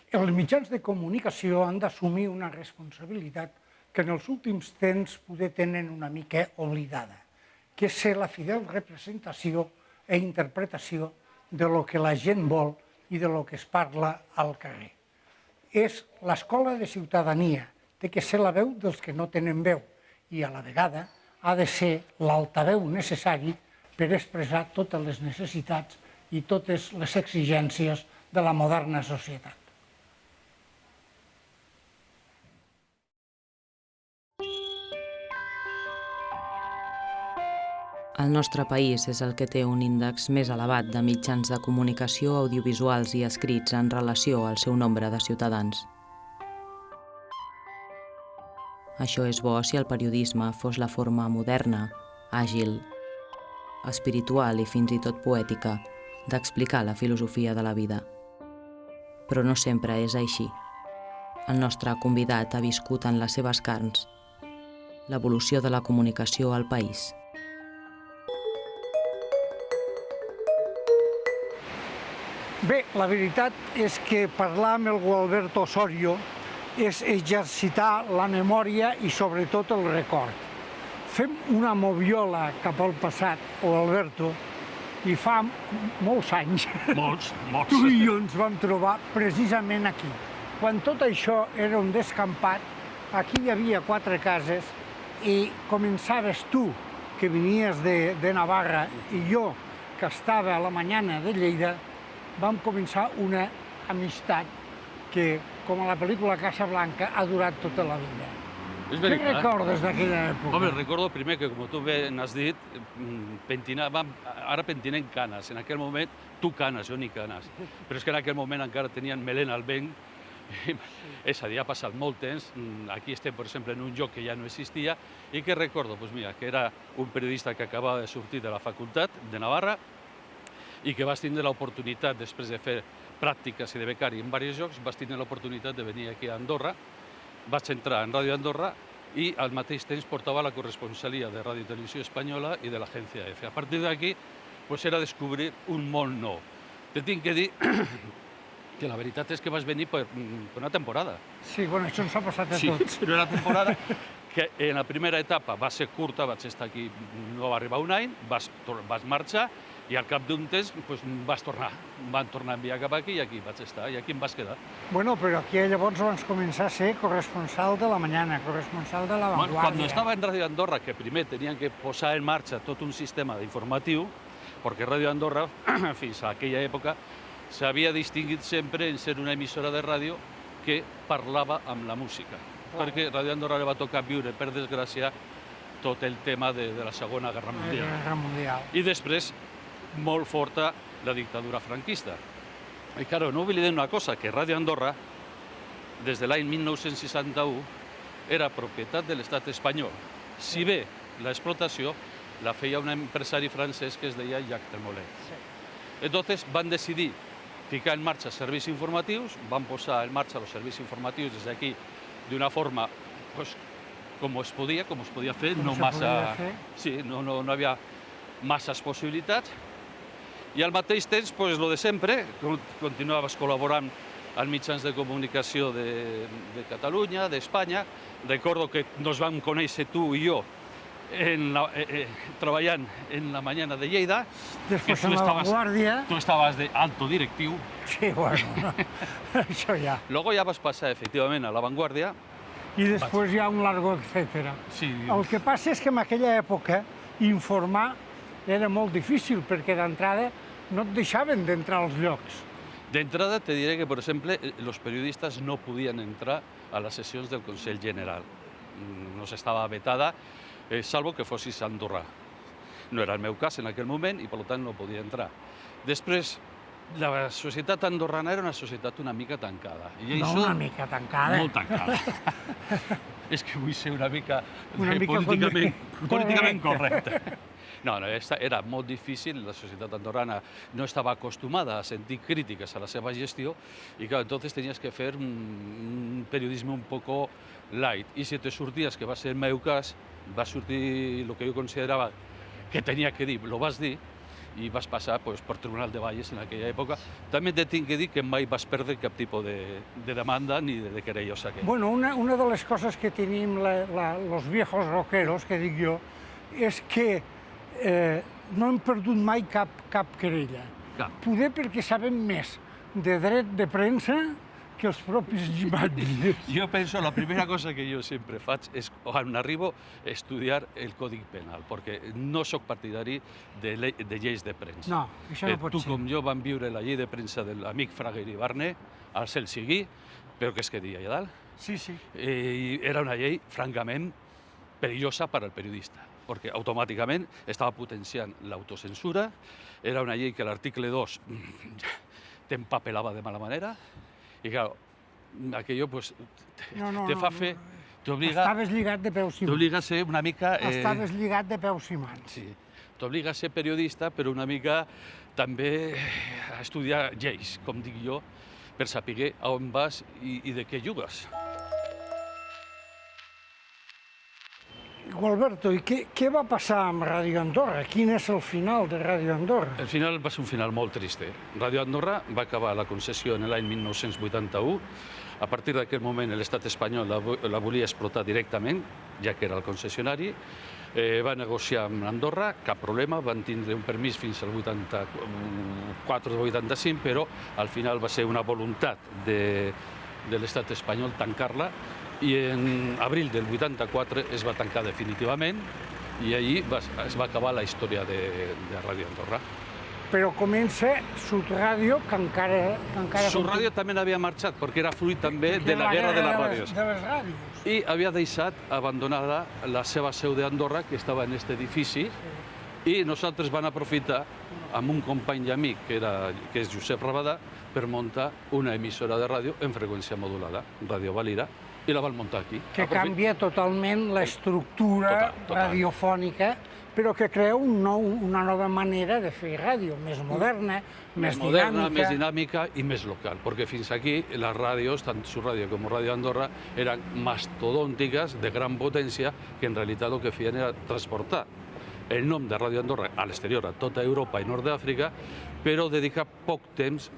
Els mitjans de comunicació han d'assumir una responsabilitat que en els últims temps poder tenen una mica oblidada, que és ser la fidel representació i interpretació de lo que la gent vol i de lo que es parla al carrer. És l'escola de ciutadania, té que ser la veu dels que no tenen veu i a la vegada ha de ser l'altaveu necessari per expressar totes les necessitats i totes les exigències de la moderna societat. El nostre país és el que té un índex més elevat de mitjans de comunicació audiovisuals i escrits en relació al seu nombre de ciutadans. Això és bo si el periodisme fos la forma moderna, àgil, espiritual i fins i tot poètica d'explicar la filosofia de la vida. Però no sempre és així. El nostre convidat ha viscut en les seves carns l'evolució de la comunicació al país. Bé, la veritat és que parlar amb el Gualberto Osorio és exercitar la memòria i sobretot el record. Fem una moviola cap al passat, o Alberto, i fa molts anys Molts. tu i jo ens vam trobar precisament aquí. Quan tot això era un descampat, aquí hi havia 4 cases i començaves tu, que venies de Navarra, i jo, que estava a la Mañana de Lleida, vam començar una amistat que, com a la pel·lícula Casablanca, ha durat tota la vida. És Què veritat. recordes d'aquella època? Home, recordo primer que, com tu bé n'has dit, ara pentinem canes. En aquell moment, tu canes, jo ni canes. Però és que en aquell moment encara tenien melena al vent. És a dir, ha passat molt temps. Aquí estem, per exemple, en un lloc que ja no existia. I que recordo, doncs mira, que era un periodista que acabava de sortir de la facultat de Navarra i que vas tindre l'oportunitat, després de fer pràctiques i de becari en diversos llocs, vas tindre l'oportunitat de venir aquí a Andorra. Vaig entrar en Ràdio Andorra i al mateix temps portava la corresponsalia de Ràdio i Televisió Espanyola i de l'agència EFE. A partir d'aquí, era descobrir un món nou. Te tinc que dir que la veritat és que vas venir per una temporada. Sí, bueno, això ens ha passat a Sí, tots. però una temporada que en la primera etapa va ser curta, vaig estar aquí, no va arribar un any, vas marxar i al cap d'un temps vas tornar. Em van tornar a enviar cap aquí i aquí vaig estar, i aquí em vas quedar. Bueno, però aquí llavors vas començar a ser corresponsal de la Mañana, corresponsal de La Vanguardia. Cuando estaba en Radio Andorra, que primer tenían que posar en marxa tot un sistema informatiu, perquè Radio Andorra, fins a aquella època, s'havia distingit sempre en ser una emissora de ràdio que parlava amb la música. Perquè Radio Andorra li va tocar viure, per desgràcia, tot el tema de la Segona Guerra Mundial. La Guerra Mundial. I després, molt forta la dictadura franquista. I, claro, no oblidem una cosa, que Radio Andorra, des de l'any 1961, era propietat de l'estat espanyol. Si bé l'explotació la feia un empresari francès que es deia Jacques Tremollet. Entonces van decidir ficar en marxa serveis informatius, van posar en marxa els serveis informatius des d'aquí d'una forma com es podia fer, no massa... Sí, no hi havia masses possibilitats. I al mateix temps, lo de sempre, continuaves col·laborant als mitjans de comunicació de Catalunya, d'Espanya. Recordo que nos vam conèixer tu i jo treballant en la Mañana de Lleida. Després en La Vanguardia. Tu estaves de alto directiu. Sí, bueno, això ja. Luego ja vas passar, efectivament, a La Vanguardia. I després hi ha un largo etcètera. Sí. El que passa és que en aquella època informar era molt difícil perquè d'entrada no et deixaven d'entrar als llocs. D'entrada te diré que, per exemple, los periodistas no podien entrar a les sessions del Consell General. Nos estava vetada, salvo que fossis andorrà. No era el meu cas en aquell moment i, per tant, no podia entrar. Després, la societat andorrana era una societat una mica tancada. No una mica tancada. Molt tancada. És que vull ser una mica políticament correcte. No, era molt difícil, la societat andorrana no estava acostumada a sentir crítiques a la seva gestió i, clar, entonces tenies que fer un periodisme un poco light. I si te sorties, que va ser el meu cas, va sortir el que jo considerava que tenia que dir, lo vas dir, i vas passar per Tribunal de Valles en aquella època. També te tinc que dir que mai vas perdre cap tipus de demanda ni de querellosa. Bueno, una de les coses que tenim los viejos rockeros, que dic jo, és que no hem perdut mai cap querella. Poder perquè sabem més de dret de premsa que els propis llibres. Jo penso, la primera cosa que jo sempre faig és, quan arribo, estudiar el Codi Penal, perquè no sóc partidari de lleis de premsa. No, això no pot ser. Tu com jo vam viure la llei de premsa de l'amic Fraga Iribarne, al cel sigui, però que es quedi allà dalt. Sí, sí. I era una llei, francament, perillosa per al periodista, perquè automàticament estava potenciant l'autocensura, era una llei que l'article 2 t'empapelava de mala manera, i, clar, aquello, pues, te fa fer... Estaves lligat de peus i mans. T'obliga a ser una mica... Estaves lligat de peus i mans. Sí, t'obliga a ser periodista, però una mica també a estudiar lleis, com dic jo, per saber a on vas i de què jugues. Gualberto, i què va passar amb Ràdio Andorra? Quin és el final de Ràdio Andorra? El final va ser un final molt trist. Ràdio Andorra va acabar la concessió en l'any 1981. A partir d'aquest moment l'estat espanyol la volia explotar directament, ja que era el concessionari. Va negociar amb Andorra, cap problema, van tindre un permís fins al 84 o 85, però al final va ser una voluntat de l'estat espanyol tancar-la, i en abril del 84 es va tancar definitivament i allí es va acabar la història de Ràdio Andorra. Però comença Sud Ràdio, que encara... Sud Ràdio també n'havia marxat, perquè era fruit també de la guerra de les ràdios. De les ràdios. I havia deixat abandonada la seva seu d'Andorra, que estava en aquest edifici, i nosaltres vam aprofitar, amb un company i amic, que és Josep Rabadà, per muntar una emissora de ràdio en freqüència modulada, Ràdio Valira, i la van muntar aquí. Que canvia totalment l'estructura radiofònica, però que crea una nova manera de fer ràdio, més moderna, més dinàmica i més local, perquè fins aquí les ràdios, tant Sud Ràdio com Ràdio Andorra, eren mastodòntiques, de gran potència, que en realitat el que feien era transportar el nom de Ràdio Andorra a l'exterior, a tota Europa i Nord d'Àfrica, però dedicar poc temps,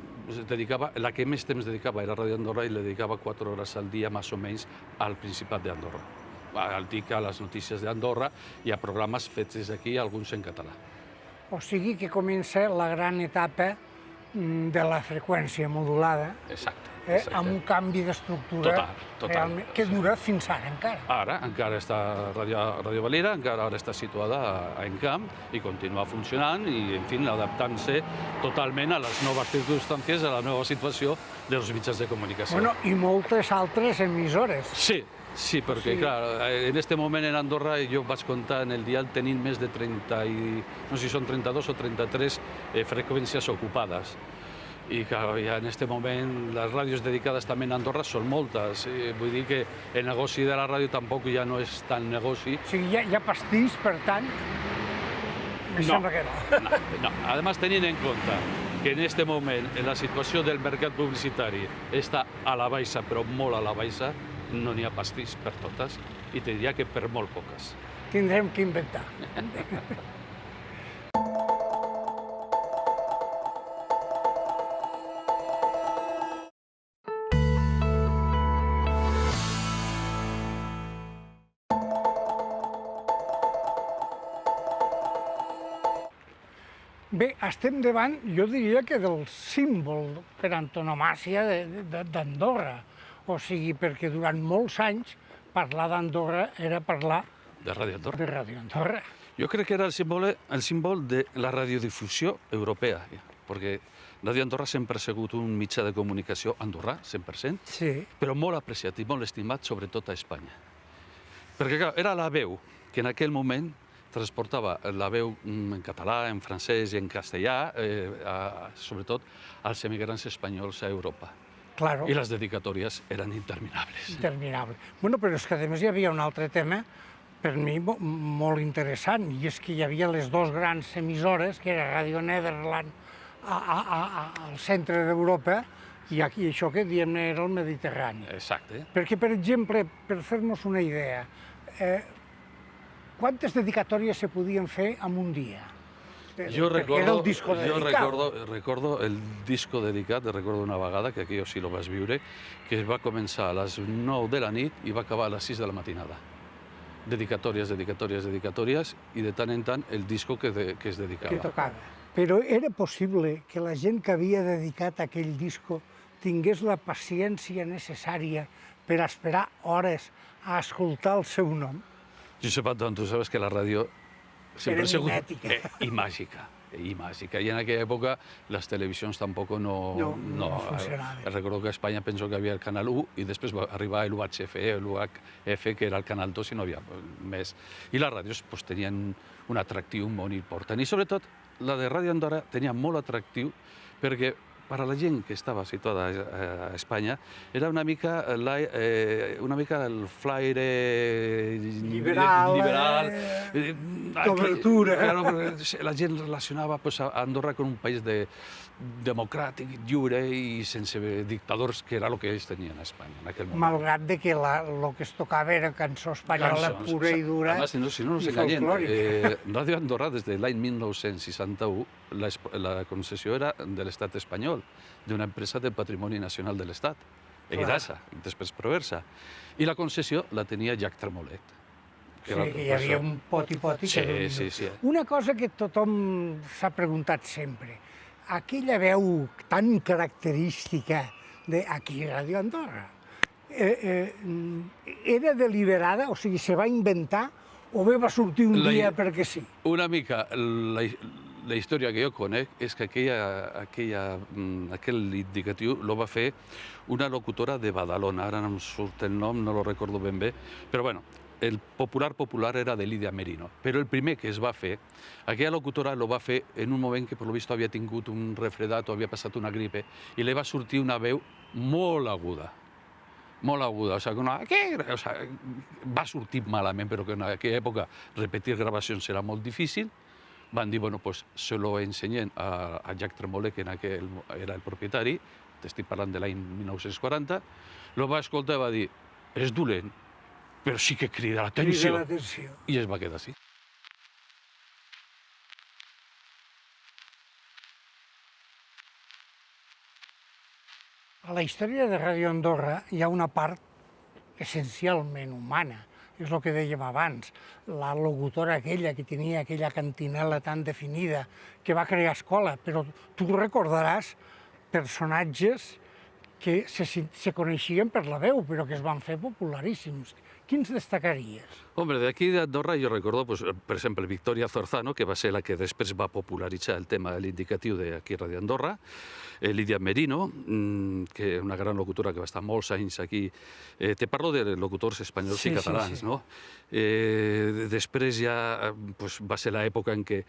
la que més temps dedicava era Ràdio Andorra i li dedicava 4 hores al dia, més o menys, al Principat d'Andorra. Al TIC, a les notícies d'Andorra i a programes fets des d'aquí, alguns en català. O sigui que comença la gran etapa de la freqüència modulada, amb un canvi d'estructura que dura fins ara encara. Ara encara està Ràdio Valira, encara ara està situada a Encamp i continua funcionant i, en fi, adaptant-se totalment a les noves circumstàncies, a la nova situació dels mitjans de comunicació. Bueno, i moltes altres emissores. Sí, perquè, clar, en aquest moment en Andorra jo vaig comptar en el dial tenint més de 30, no sé si són 32 o 33 freqüències ocupades. I clar, ja en aquest moment les ràdios dedicades també a Andorra són moltes. Vull dir que el negoci de la ràdio tampoc ja no és tan negoci. O sigui, hi ha pastís, per tant, em sembla que no. No. A més, tenint en compte que en aquest moment la situació del mercat publicitari està a la baixa, però molt a la baixa, no n'hi ha pastís per totes i te diria que per molt poques. Tindrem que inventar. Bé, estem davant, jo diria que del símbol per antonomàsia d'Andorra. O sigui, perquè durant molts anys parlar d'Andorra era parlar de Ràdio Andorra. Jo crec que era el símbol de la radiodifusió europea, perquè Ràdio Andorra sempre ha sigut un mitjà de comunicació andorrà, 100%, però molt apreciat i molt estimat, sobretot a Espanya. Perquè, clar, era la veu que en aquell moment transportava la veu en català, en francès i en castellà, sobretot als emigrants espanyols a Europa. I les dedicatòries eren interminables. Bueno, però és que a més hi havia un altre tema, per mi molt interessant, i és que hi havia les dues grans emissores, que era Radio Nederland al centre d'Europa, i això que diem era el Mediterrani. Exacte. Perquè, per exemple, per fer-nos una idea, quantes dedicatòries se podien fer en un dia? Jo perquè era el disco dedicat. recordo el disco dedicat, recordo una vegada, que aquí jo sí lo vaig viure, que va començar a les 9 de la nit i va acabar a les 6 de la matinada. Dedicatòries, dedicatòries, dedicatòries, i de tant en tant el disco que es dedicava. Que tocava. Però era possible que la gent que havia dedicat aquell disco tingués la paciència necessària per esperar hores a escoltar el seu nom? Josep Anton, tu sabes que la ràdio sempre Era ha sigut mimètica. y mágica. Y mágica. Y en aquella época las televisiones tampoco no funcionaven. Recuerdo que a España pensó que había el canal U y después arribaba el UHF, el UHF, que era el canal 2 i no havia més. I les ràdios pues, tenien un atractiu molt important. I sobretot la de Ràdio Andorra tenia molt atractiu perquè per a la gent que estava situada a Espanya era una mica el flaire liberal, d'obertura. Claro, la gent relacionava pues, a Andorra con un país democràtic, lliure i sense dictadors, que era el que ells tenien a Espanya en aquell moment. Malgrat de que el que es tocava era cançó espanyola pura i dura. Además, si no nos engañen, Radio Andorra, desde l'any 1961, la concessió era de l'Estat espanyol, d'una empresa de patrimoni nacional de l'Estat, EIDASA, després Proversa. I la concessió la tenia Jack Tremolet. Sí, que hi havia un poti-poti. Sí. Una cosa que tothom s'ha preguntat sempre, aquella veu tan característica d'aquí Ràdio Andorra, era deliberada, o sigui, se va inventar o bé va sortir un dia perquè sí? Una mica, la història que jo conec és que aquell indicatiu lo va fer una locutora de Badalona, ara no em surt el nom, no lo recordo ben bé, però bueno, el popular era de Lidia Merino, però el primer que es va fer, aquella locutora lo va fer en un moment que per lo visto havia tingut un refredat o havia passat una gripe i li va sortir una veu molt aguda. Molt aguda, o sigui, va sortir malament, però que en aquella època repetir gravacions era molt difícil. Van dir, bueno, pues se lo ensenyen a Jack Tremolet, que en aquell era el propietari, t'estic parlant de l'any 1940, lo va escoltar i va dir, és dolent, però sí que crida l'atenció. I es va quedar així. A la història de Ràdio Andorra hi ha una part essencialment humana, és el que dèiem abans, la locutora aquella que tenia aquella cantinela tan definida, que va crear escola, però tu recordaràs personatges que se coneixien per la veu, però que es van fer popularíssims. Quins destacaries? Hombre, d'aquí d'Andorra jo recordo, pues, per exemple, Victoria Zorzano, que va ser la que després va popularitzar el tema de l'indicatiu d'aquí Ràdio Andorra, Lidia Merino, que és una gran locutora que va estar molts anys aquí. Te parlo de locutors espanyols i catalans, no? Després ja va ser l'època en què...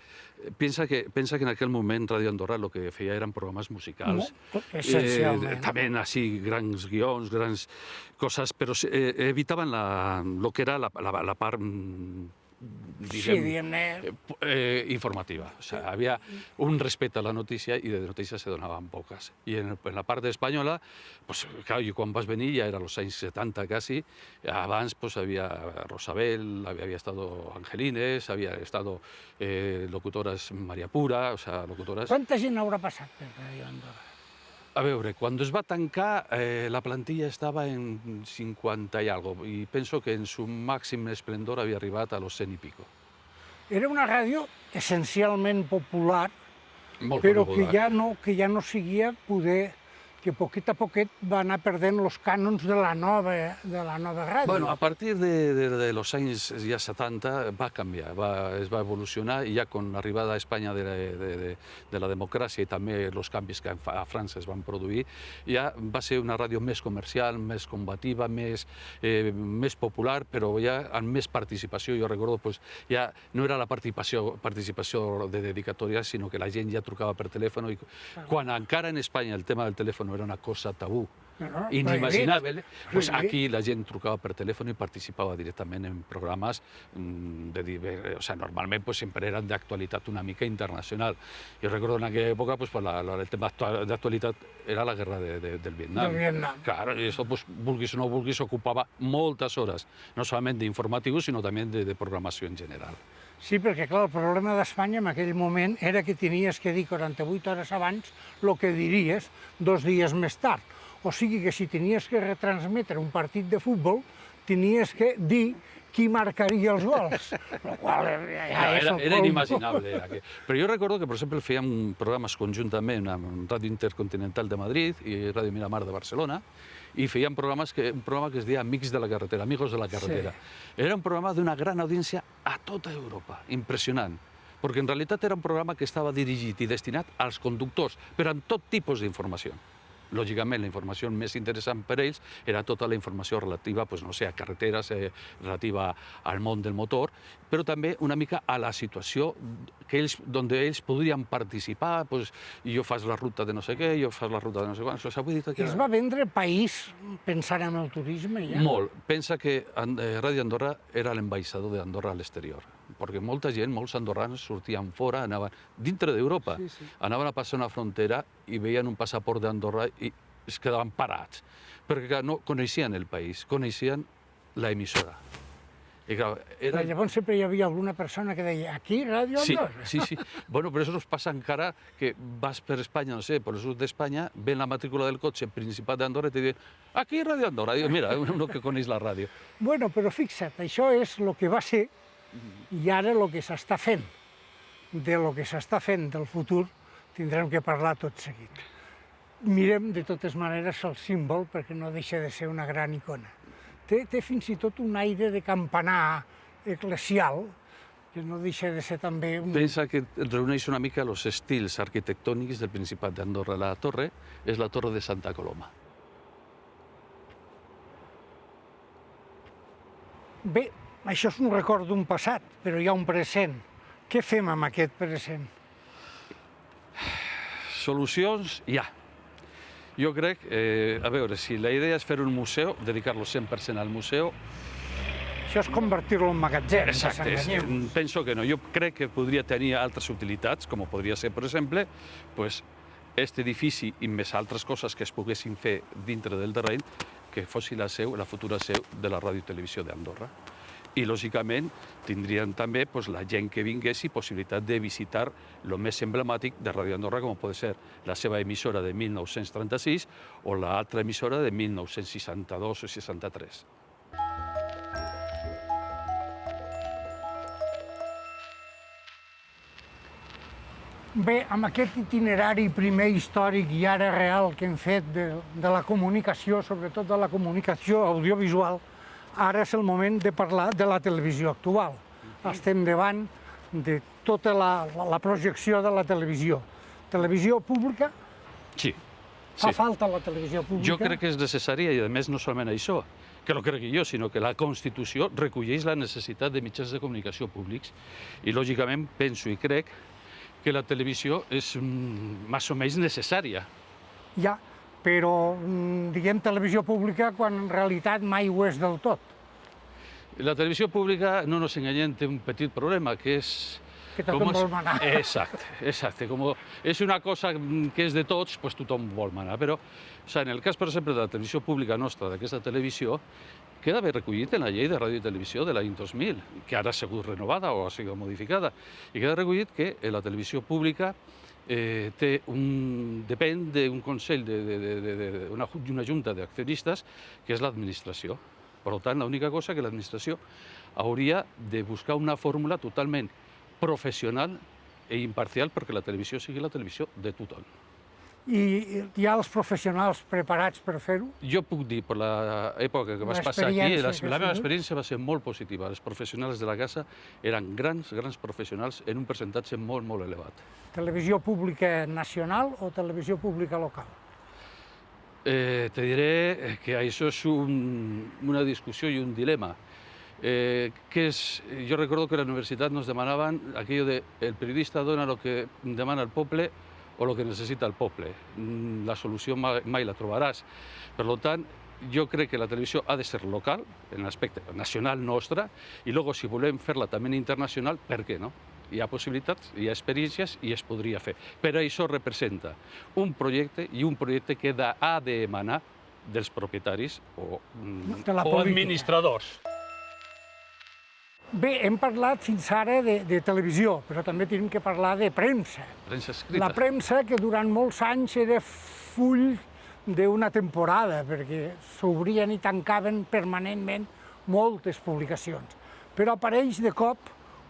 Pensa que en aquell moment Ràdio Andorra el que feia eren programes musicals. Essencialment. També així grans guions, grans coses, però evitaven el que era la part informativa. O sea, había un respeto a la noticia y de noticias se donaban pocas. Y en la parte española, pues claro, yo cuando vas venir ya era los años 70 casi, abans pues había Rosabel, había estado Angelines, había estado locutoras Maria Pura, o sea, locutoras... Quanta gent haurà passat per Ràdio Andorra? A veure, quan es va tancar, la plantilla estava en 50 i algo, i penso que en su màxim esplendor havia arribat a los 100 i pico. Era una ràdio essencialment popular, però que ja no seguia poder, que poquet a poquet va anar perdent els cànons de la nova ràdio. Bueno, a partir de los anys ja 70 va canviar, es va evolucionar, i ja amb l'arribada a Espanya de la democràcia i també els canvis que a França es van produir, ja va ser una ràdio més comercial, més combativa, més popular, però ja amb més participació. Jo recordo, ja no era la participació de dedicatòries, sinó que la gent ja trucava per telèfon, i quan encara en Espanya el tema del telèfon era una cosa tabú, inimaginable, pues aquí la gent trucava per telèfon i participava directament en programes normalment sempre eren d'actualitat una mica internacional. Jo recordo en aquella època el tema d'actualitat era la guerra del Vietnam. Claro, i això, vulguis o no vulguis, ocupava moltes hores, no solament d'informatius, sinó també de programació en general. Sí, perquè clar, el problema d'Espanya en aquell moment era que tenies que dir 48 hores abans el que diries 2 dies més tard. O sigui que si tenies que retransmetre un partit de futbol, tenies que dir qui marcaria els gols. Lo qual era inimaginable. Però jo recordo que, per exemple, fèiem programes conjuntament amb Ràdio Intercontinental de Madrid i Ràdio Miramar de Barcelona, i fèiem un programa que es deia Amics de la Carretera, Amigos de la Carretera. Sí. Era un programa d'una gran audiència a tota Europa, impressionant, perquè en realitat era un programa que estava dirigit i destinat als conductors, però amb tot tipus d'informació. Lògicament, la informació més interessant per ells era tota la informació relativa, no sé, a carreteres, relativa al món del motor, però també una mica a la situació on ells podrien participar, jo faig la ruta de no sé què, jo faig la ruta de no sé quant. Es va vendre país pensant en el turisme, ja? Molt. Pensa que Ràdio Andorra era l'ambaixador d'Andorra a l'exterior, perquè molta gent, molts andorrans sortien fora, anaven dintre d'Europa, anaven a passar una frontera i veien un passaport d'Andorra i es quedaven parats, perquè no coneixien el país, coneixien l'emissora. Llavors sempre hi havia alguna persona que deia aquí, Ràdio Andorra? Sí. Bueno, però això ens passa encara que vas per Espanya, no sé, per el sud d'Espanya, ven la matrícula del cotxe Principat d'Andorra i te diuen aquí, Ràdio Andorra. Mira, uno que coneix la ràdio. Bueno, però fixa't, això és el que va ser i ara el que s'està fent. De lo que s'està fent del futur tindrem que parlar tot seguit. Mirem de totes maneres el símbol perquè no deixa de ser una gran icona. Té fins i tot un aire de campanar eclesial, que no deixa de ser també... Pensa que reuneix una mica els estils arquitectònics del Principat d'Andorra. La torre és la Torre de Santa Coloma. Bé, això és un record d'un passat, però hi ha un present. Què fem amb aquest present? Solucions hi ha. Jo crec, a veure, si la idea és fer un museu, dedicar-lo 100% al museu... Això és convertir-lo en magatzem, exacte, penso que no. Jo crec que podria tenir altres utilitats, com podria ser, per exemple, aquest edifici i més altres coses que es poguessin fer dintre del terreny, que fos la futura seu de la Ràdio i Televisió d'Andorra. I, lògicament, tindrien també la gent que vingués i possibilitat de visitar el més emblemàtic de Ràdio Andorra, com pot ser la seva emissora de 1936 o l'altra emissora de 1962 o 63. Bé, amb aquest itinerari primer històric i ara real que hem fet de la comunicació, sobretot de la comunicació audiovisual, ara és el moment de parlar de la televisió actual. Estem davant de tota la projecció de la televisió. Televisió pública? Sí. Fa falta la televisió pública? Jo crec que és necessària i, a més, no solament això, que no crec jo, sinó que la Constitució recolleix la necessitat de mitjans de comunicació públics i, lògicament, penso i crec que la televisió és més o menys necessària. Ja, però diguem televisió pública quan en realitat mai ho és del tot. La televisió pública, no ens enganyem, té un petit problema, que és... Que tothom vol manar. Exacte. Com és una cosa que és de tots, doncs tothom vol manar. Però, en el cas, per exemple, de la televisió pública nostra, d'aquesta televisió, queda ben recollit en la llei de ràdio i televisió de l'any 2000, que ara ha sigut renovada o ha sigut modificada, i queda recollit que la televisió pública depèn d'un consell, d'una junta d'accionistes, que és l'administració. Per tant, l'única cosa que l'administració hauria de buscar una fórmula totalment professional i imparcial perquè la televisió sigui la televisió de tothom. I hi ha els professionals preparats per fer-ho? Jo puc dir, per l'època que vas passar aquí, la meva experiència va ser molt positiva. Els professionals de la casa eren grans professionals en un percentatge molt, molt elevat. Televisió pública nacional o televisió pública local? Te diré que això és una discussió i un dilema. Jo recordo que a la universitat nos demanaven aquello de el periodista dona lo que demana el poble o el que necessita el poble. La solució mai la trobaràs. Per tant, jo crec que la televisió ha de ser local, en l'aspecte nacional nostre, i després, si volem fer-la també internacional, per què no? Hi ha possibilitats, hi ha experiències i es podria fer. Però això representa un projecte i un projecte que ha d'emanar dels propietaris o administradors. Bé, hem parlat fins ara de televisió, però també tenim que parlar de premsa. Premsa escrita. La premsa que durant molts anys era full d'una temporada, perquè s'obrien i tancaven permanentment moltes publicacions. Però apareix de cop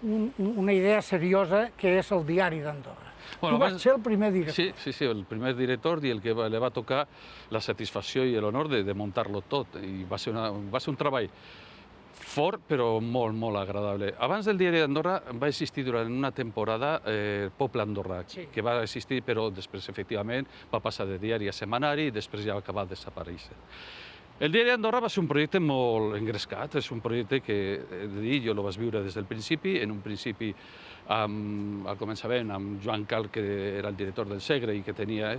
una idea seriosa que és el Diari d'Andorra. Bueno, Tu vas ser el primer director. Sí, el primer director y el que le va a tocar la satisfacció i l'honor de muntar-lo tot. I va ser un treball fort, però molt, molt agradable. Abans del Diari d'Andorra va existir durant una temporada Poble Andorra, que va existir, però després, efectivament, va passar de diari a setmanari i després ja va acabar desaparèixer. El Diari d'Andorra va ser un projecte molt engrescat, és un projecte que, jo el vaig viure des del principi, en un principi al començament amb Joan Cal, que era el director del Segre i que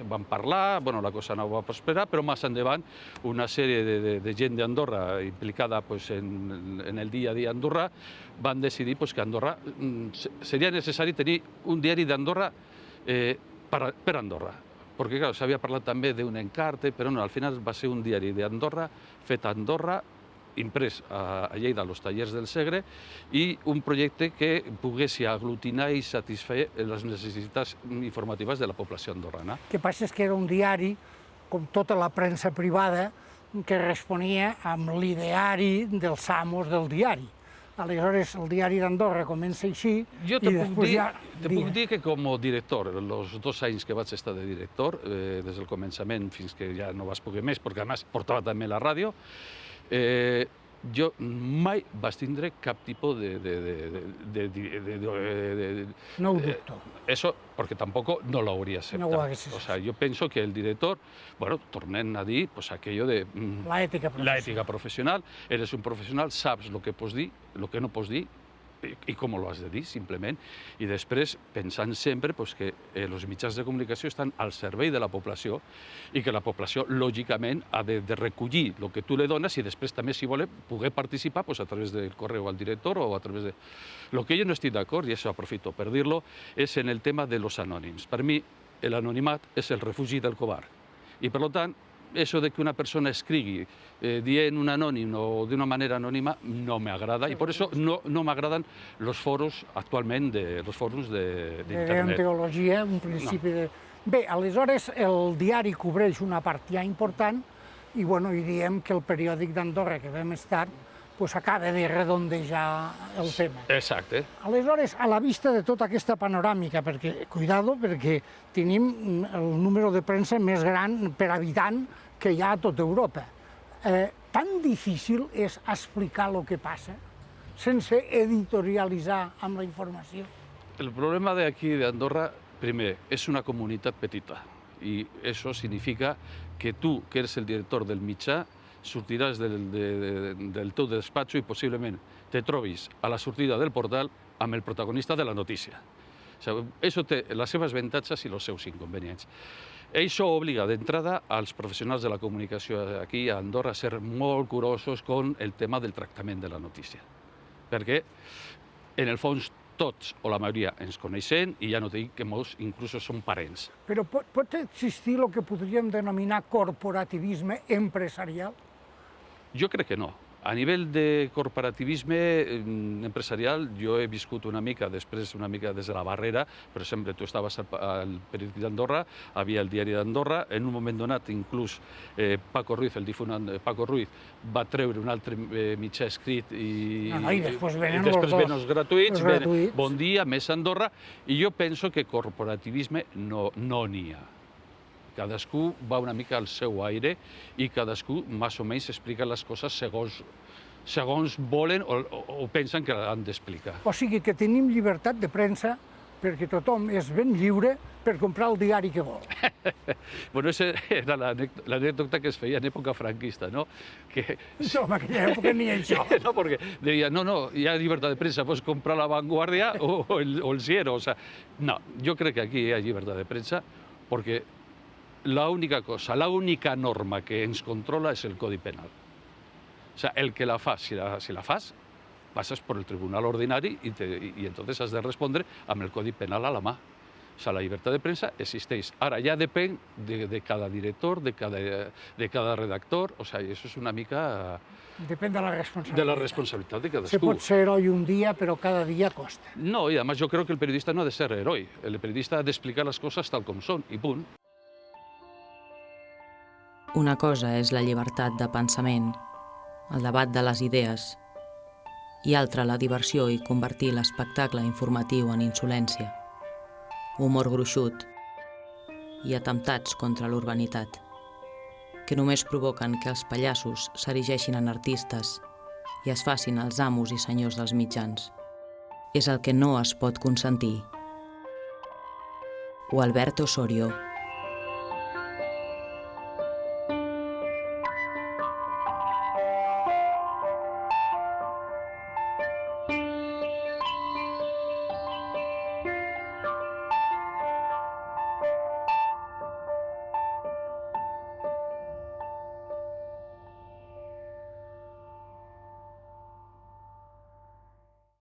van parlar, la cosa no va prosperar, però més endavant una sèrie de gent d'Andorra implicada en el dia a dia andorrà van decidir que a Andorra seria necessari tenir un diari d'Andorra per Andorra. Perquè, clar, s'havia parlat també d'un encarte, però no, al final va ser un diari d'Andorra, fet a Andorra, imprès a Lleida, als tallers del Segre, i un projecte que pogués aglutinar i satisfer les necessitats informatives de la població andorrana. El que passa és que era un diari, com tota la premsa privada, que responia amb l'ideari dels amos del diari. Aleshores, el Diari d'Andorra comença així... Jo te puc dir que com a director, els 2 anys que vaig estar de director, des del començament fins que ja no vaig poder més, perquè a més portava també la ràdio, jo mai vaig tindre cap tipus No ho dubto. Eso, porque tampoco no lo habría aceptado. No ho hagués o sea, yo pienso que el director, tornem a dir, aquello de... La ètica professional. La ètica professional. Eres un professional, saps el que pots dir, el que no pots dir, i com ho has de dir, simplement. I després, pensant sempre que els mitjans de comunicació estan al servei de la població i que la població, lògicament, ha de recollir el que tu li dones i després també, si vol, poder participar a través del correu al director o a través de... Lo que jo no estic d'acord, i això aprofito per dir-lo, és en el tema de los anònims. Per mi, l'anonimat és el refugi del covard. I, per tant, eso de que una persona escrigui dient un anònim o d'una manera anònima no m'agrada i per això no m'agraden els fòrums actualment, els fòrums d'internet. De deontologia, un principi de... Bé, aleshores el diari cobreix una part ja important i diem que el periòdic d'Andorra, que vam estar, acaba de redondejar el tema. Exacte. Aleshores, a la vista de tota aquesta panoràmica, perquè tenim el número de premsa més gran per habitant que hi ha a tota Europa. Tan difícil és explicar el que passa sense editorialitzar amb la informació? El problema d'aquí d'Andorra, primer, és una comunitat petita i això significa que tu, que eres el director del mitjà, sortiràs del teu despatx i possiblement te trobis a la sortida del portal amb el protagonista de la notícia. Això té les seves avantatges i els seus inconvenients. Això obliga d'entrada als professionals de la comunicació aquí a Andorra a ser molt curosos amb el tema del tractament de la notícia. Perquè, en el fons, tots o la majoria ens coneixem i ja no dic que molts inclús són parents. Però pot existir el que podríem denominar corporativisme empresarial? Jo crec que no. A nivell de corporativisme empresarial, jo he viscut una mica des de la barrera. Per exemple, tu estaves al periòdic d'Andorra, havia el diari d'Andorra, en un moment donat inclús Paco Ruiz, el difunt Paco Ruiz, va treure un altre mitjà escrit i després venen els gratuïts, Bon Dia, Més Andorra, i jo penso que corporativisme no n'hi ha. Cadascú va una mica al seu aire i cadascú més o menys explica les coses segons volen o pensen que l'han d'explicar. O sigui que tenim llibertat de premsa perquè tothom és ben lliure per comprar el diari que vol. Bueno, aquesta era l'anècdota que es feia en època franquista, no? No, en aquella època ni això. No, perquè deia, no, hi ha llibertat de premsa, pots comprar La Vanguardia o el Cielo. No, jo crec que aquí hi ha llibertat de premsa perquè l'única norma que ens controla és el Codi Penal. O sea, el que la fa, si la fas, passes per el tribunal ordinari i entonces has de respondre amb el Codi Penal a la mà. O sea, la llibertat de premsa existeix. Ara ja depèn de cada director, de cada redactor, o sea, això és una mica Depèn de la responsabilitat. de la responsabilitat de Se cadascú. pot ser heroi un dia, però cada dia costa. No, y además yo creo que el periodista no ha de ser héroe. El periodista ha de explicar las cosas tal com són, i punt. Una cosa és la llibertat de pensament, el debat de les idees, i altra la diversió i convertir l'espectacle informatiu en insolència, humor gruixut i atemptats contra l'urbanitat, que només provoquen que els pallassos s'erigeixin en artistes i es facin els amos i senyors dels mitjans. És el que no es pot consentir. O Albert Osorio,